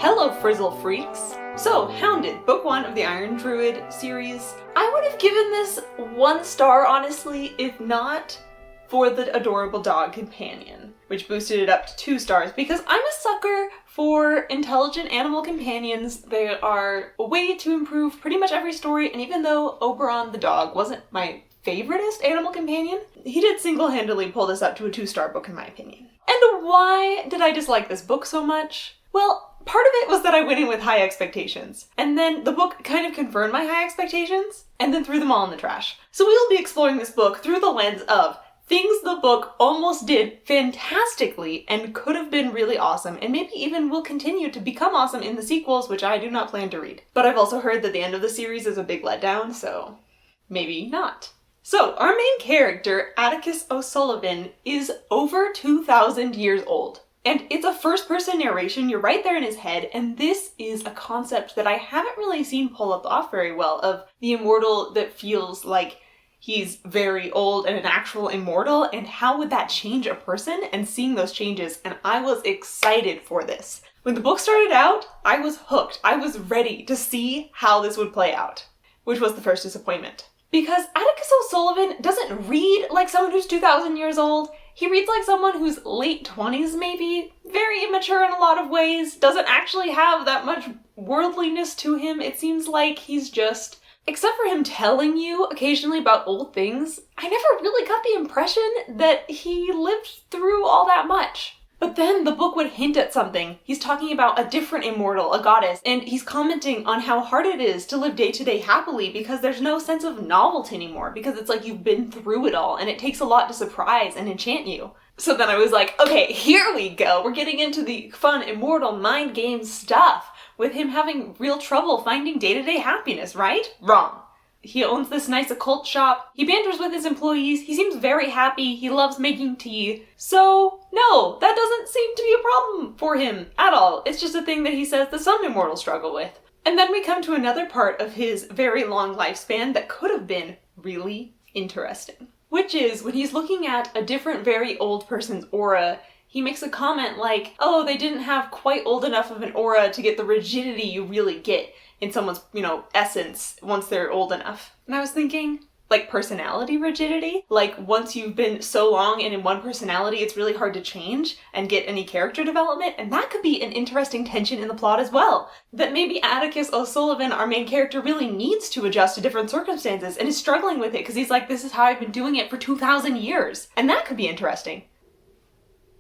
Hello, Frizzle freaks! So, Hounded, book 1 of the Iron Druid series. I would have given this 1 star, honestly, if not for the adorable dog companion, which boosted it up to 2 stars, because I'm a sucker for intelligent animal companions. They are a way to improve pretty much every story, and even though Oberon the dog wasn't my favoriteest animal companion, he did single-handedly pull this up to a 2-star book in my opinion. And why did I dislike this book so much? Well, part of it was that I went in with high expectations, and then the book kind of confirmed my high expectations, and then threw them all in the trash. So we will be exploring this book through the lens of things the book almost did fantastically and could have been really awesome, and maybe even will continue to become awesome in the sequels, which I do not plan to read. But I've also heard that the end of the series is a big letdown, so maybe not. So, our main character, Atticus O'Sullivan, is over 2,000 years old. And it's a first-person narration, you're right there in his head, and this is a concept that I haven't really seen pull up off very well, of the immortal that feels like he's very old and an actual immortal, and how would that change a person, and seeing those changes, and I was excited for this. When the book started out, I was hooked. I was ready to see how this would play out, which was the first disappointment. Because Atticus O'Sullivan doesn't read like someone who's 2,000 years old. He reads like someone who's late 20s maybe, very immature in a lot of ways, doesn't actually have that much worldliness to him. It seems like he's just, except for him telling you occasionally about old things, I never really got the impression that he lived through all that much. But then the book would hint at something. He's talking about a different immortal, a goddess, and he's commenting on how hard it is to live day to day happily because there's no sense of novelty anymore, because it's like you've been through it all and it takes a lot to surprise and enchant you. So then I was like, okay, here we go. We're getting into the fun immortal mind game stuff with him having real trouble finding day to day happiness, right? Wrong. He owns this nice occult shop, he banters with his employees, he seems very happy, he loves making tea. So, no, that doesn't seem to be a problem for him at all. It's just a thing that he says that some immortals struggle with. And then we come to another part of his very long lifespan that could have been really interesting. Which is, when he's looking at a different very old person's aura, he makes a comment like, oh, they didn't have quite old enough of an aura to get the rigidity you really get in someone's, essence once they're old enough. And I was thinking, like personality rigidity? Like once you've been so long and in one personality, it's really hard to change and get any character development. And that could be an interesting tension in the plot as well. That maybe Atticus O'Sullivan, our main character, really needs to adjust to different circumstances and is struggling with it because he's like, this is how I've been doing it for 2,000 years. And that could be interesting.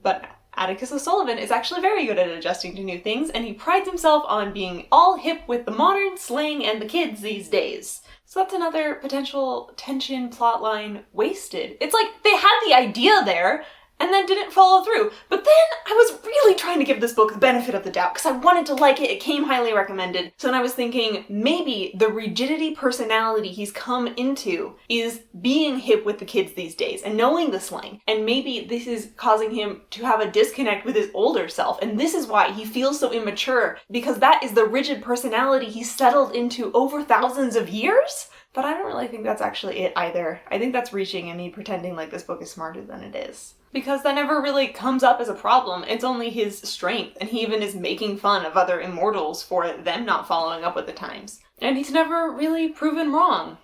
But no. Atticus O'Sullivan is actually very good at adjusting to new things, and he prides himself on being all hip with the modern slang and the kids these days. So that's another potential tension plotline wasted. It's like they had the idea there, and then didn't follow through. But then I was really trying to give this book the benefit of the doubt, because I wanted to like it, it came highly recommended. So then I was thinking, maybe the rigidity personality he's come into is being hip with the kids these days, and knowing the slang. And maybe this is causing him to have a disconnect with his older self, and this is why he feels so immature, because that is the rigid personality he's settled into over thousands of years? But I don't really think that's actually it either. I think that's reaching and me pretending like this book is smarter than it is. Because that never really comes up as a problem. It's only his strength, and he even is making fun of other immortals for them not following up with the times. And he's never really proven wrong.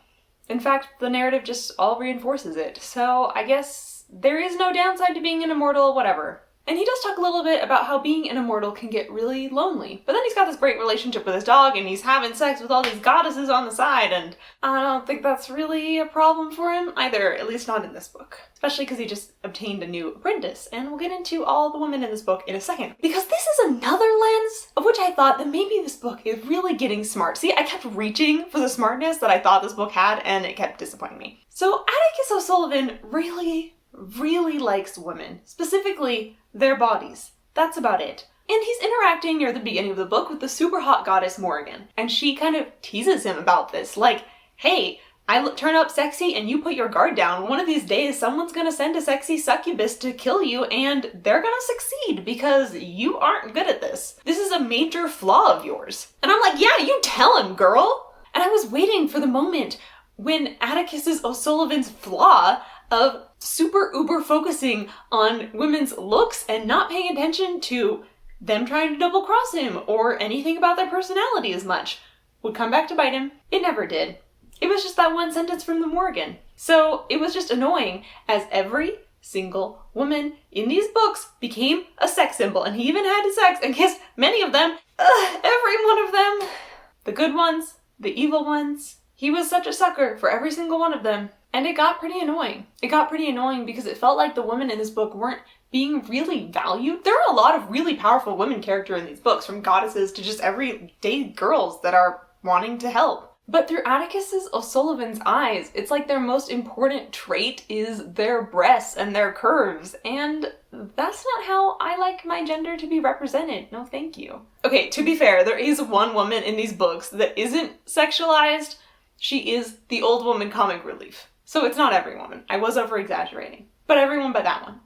In fact, the narrative just all reinforces it. So I guess there is no downside to being an immortal, whatever. And he does talk a little bit about how being an immortal can get really lonely. But then he's got this great relationship with his dog, and he's having sex with all these goddesses on the side, and I don't think that's really a problem for him either, at least not in this book. Especially because he just obtained a new apprentice, and we'll get into all the women in this book in a second. Because this is another lens of which I thought that maybe this book is really getting smart. See, I kept reaching for the smartness that I thought this book had, and it kept disappointing me. So Atticus O'Sullivan really likes women, specifically their bodies. That's about it. And he's interacting near the beginning of the book with the super hot goddess Morrigan, and she kind of teases him about this, like, hey, I turn up sexy and you put your guard down. One of these days someone's gonna send a sexy succubus to kill you, and they're gonna succeed because you aren't good at this. This is a major flaw of yours. And I'm like, yeah, you tell him, girl! And I was waiting for the moment when Atticus O'Sullivan's flaw of super uber focusing on women's looks and not paying attention to them trying to double cross him or anything about their personality as much would come back to bite him. It never did. It was just that one sentence from the Morgan. So it was just annoying as every single woman in these books became a sex symbol, and he even had sex and kissed many of them. Every one of them. The good ones, the evil ones. He was such a sucker for every single one of them. And it got pretty annoying. It got pretty annoying because it felt like the women in this book weren't being really valued. There are a lot of really powerful women characters in these books, from goddesses to just everyday girls that are wanting to help. But through Atticus O'Sullivan's eyes, it's like their most important trait is their breasts and their curves, and that's not how I like my gender to be represented. No, thank you. Okay, to be fair, there is one woman in these books that isn't sexualized. She is the old woman comic relief. So it's not every woman. I was over-exaggerating. But everyone but that one.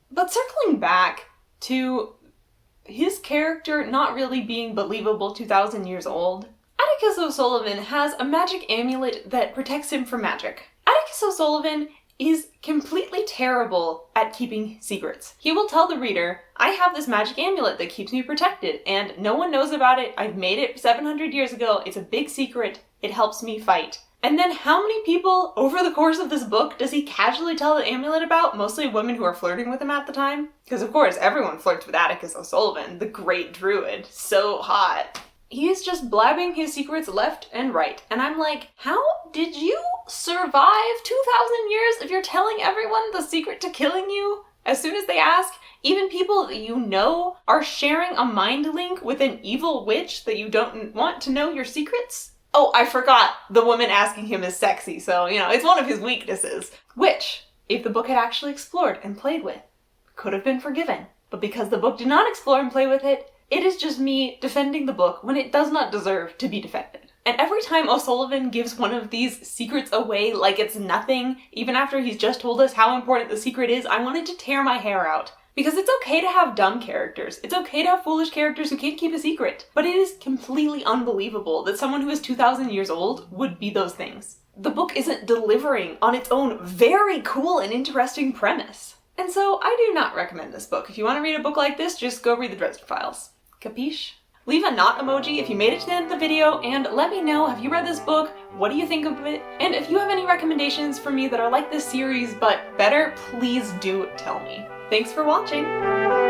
But circling back to his character not really being believable 2,000 years old, Atticus O'Sullivan has a magic amulet that protects him from magic. Atticus O'Sullivan is completely terrible at keeping secrets. He will tell the reader, I have this magic amulet that keeps me protected, and no one knows about it. I've made it 700 years ago. It's a big secret. It helps me fight. And then how many people over the course of this book does he casually tell the amulet about? Mostly women who are flirting with him at the time. Because of course, everyone flirts with Atticus O'Sullivan, the great druid. So hot. He's just blabbing his secrets left and right. And I'm like, how did you survive 2,000 years if you're telling everyone the secret to killing you? As soon as they ask, even people that you know are sharing a mind link with an evil witch that you don't want to know your secrets? Oh, I forgot the woman asking him is sexy, so, it's one of his weaknesses. Which, if the book had actually explored and played with, could have been forgiven. But because the book did not explore and play with it, it is just me defending the book when it does not deserve to be defended. And every time O'Sullivan gives one of these secrets away like it's nothing, even after he's just told us how important the secret is, I wanted to tear my hair out. Because it's okay to have dumb characters. It's okay to have foolish characters who can't keep a secret. But it is completely unbelievable that someone who is 2,000 years old would be those things. The book isn't delivering on its own very cool and interesting premise. And so I do not recommend this book. If you want to read a book like this, just go read the Dresden Files. Capiche? Leave a not emoji if you made it to the end of the video, and let me know, have you read this book? What do you think of it? And if you have any recommendations for me that are like this series but better, please do tell me. Thanks for watching!